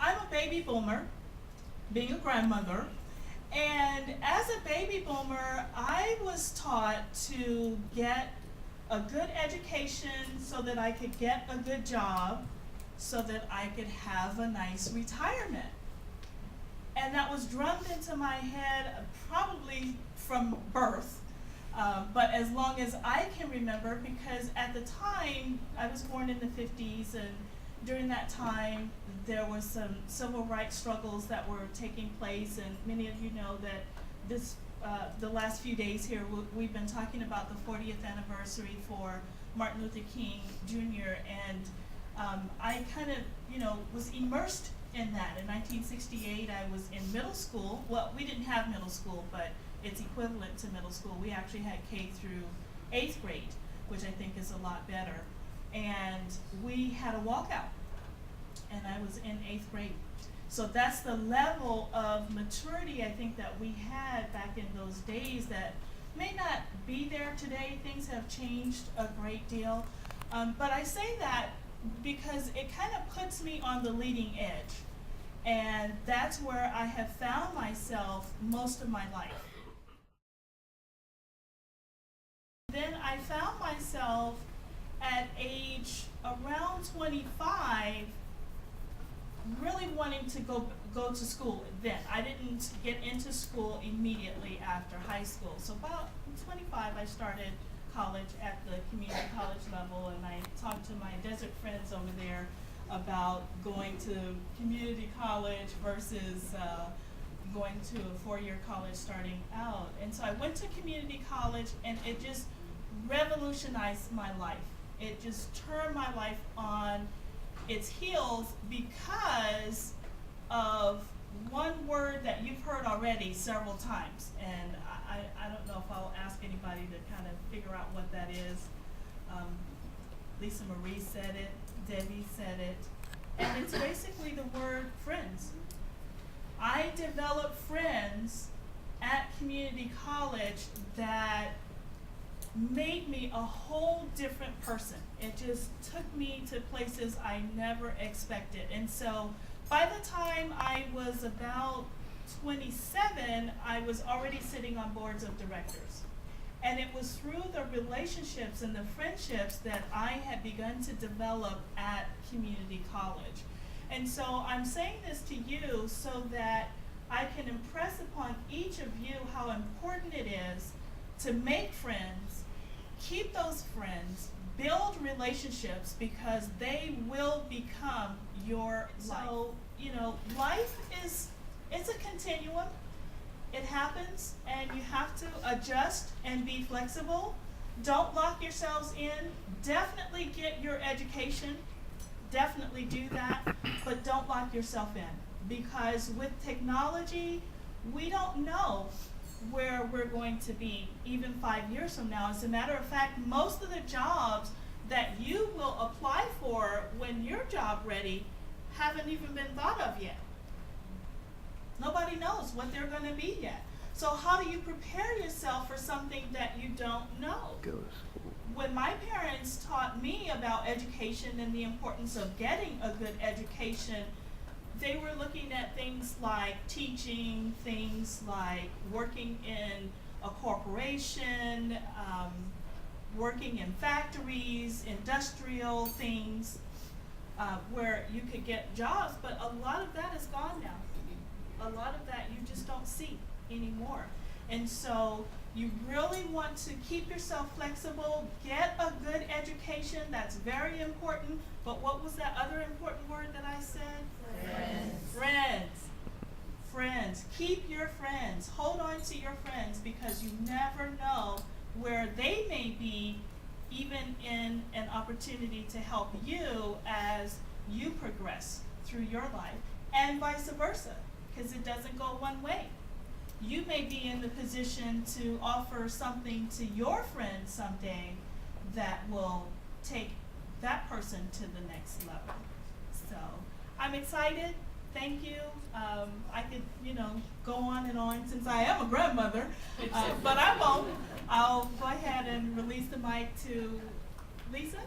I'm a baby boomer, being a grandmother, and as a baby boomer, I was taught to get a good education so that I could get a good job, so that I could have a nice retirement. And that was drummed into my head probably from birth, but as long as I can remember, because at the time, I was born in the 50s, and during that time, there was some civil rights struggles that were taking place, and many of you know that this, the last few days here, we've been talking about the 40th anniversary for Martin Luther King Jr., and I kind of, was immersed in that. In 1968, I was in middle school. Well, we didn't have middle school, but it's equivalent to middle school. We actually had K through 8th grade, which I think is a lot better. And we had a walkout, and I was in 8th grade. So that's the level of maturity I think that we had back in those days that may not be there today. Things have changed a great deal. But I say that because it kind of puts me on the leading edge. And that's where I have found myself most of my life. Then I found myself at age around 25 really wanting to go to school then. I didn't get into school immediately after high school. So about 25 I started college at the community college level, and I talked to my desert friends over there about going to community college versus going to a 4-year college starting out. And so I went to community college, and it just revolutionized my life. It just turned my life on its heels because of one word that you've heard already several times, and I don't know if I'll ask anybody to kind of figure out what that is. Lisa Marie said it, Debbie said it, and it's basically the word friends. I developed friends at community college that made me a whole different person. It just took me to places I never expected. And so by the time I was about 27, I was already sitting on boards of directors. And it was through the relationships and the friendships that I had begun to develop at community college. And so I'm saying this to you so that I can impress upon each of you how important it is to make friends, keep those friends, build relationships, because they will become your life. So, life it's a continuum. It happens, and you have to adjust and be flexible. Don't lock yourselves in. Definitely get your education. Definitely do that, but don't lock yourself in, because with technology, we don't know where we're going to be even 5 years from now. As a matter of fact, most of the jobs that you will apply for when you're job ready haven't even been thought of yet. Nobody knows what they're going to be yet. So how do you prepare yourself for something that you don't know? Go to school. When my parents taught me about education and the importance of getting a good education, they were looking at things like teaching, things like working in a corporation, working in factories, industrial things, where you could get jobs, but a lot of that is gone now. A lot of that you just don't see anymore. And so you really want to keep yourself flexible, get a good education, that's very important, but what was that other important word that I said? Friends. Keep your friends. Hold on to your friends, because you never know where they may be, even in an opportunity to help you as you progress through your life, and vice versa, because it doesn't go one way. You may be in the position to offer something to your friend someday that will take that person to the next level. So I'm excited. Thank you. I could, go on and on since I am a grandmother, but I won't. I'll go ahead and release the mic to Lisa.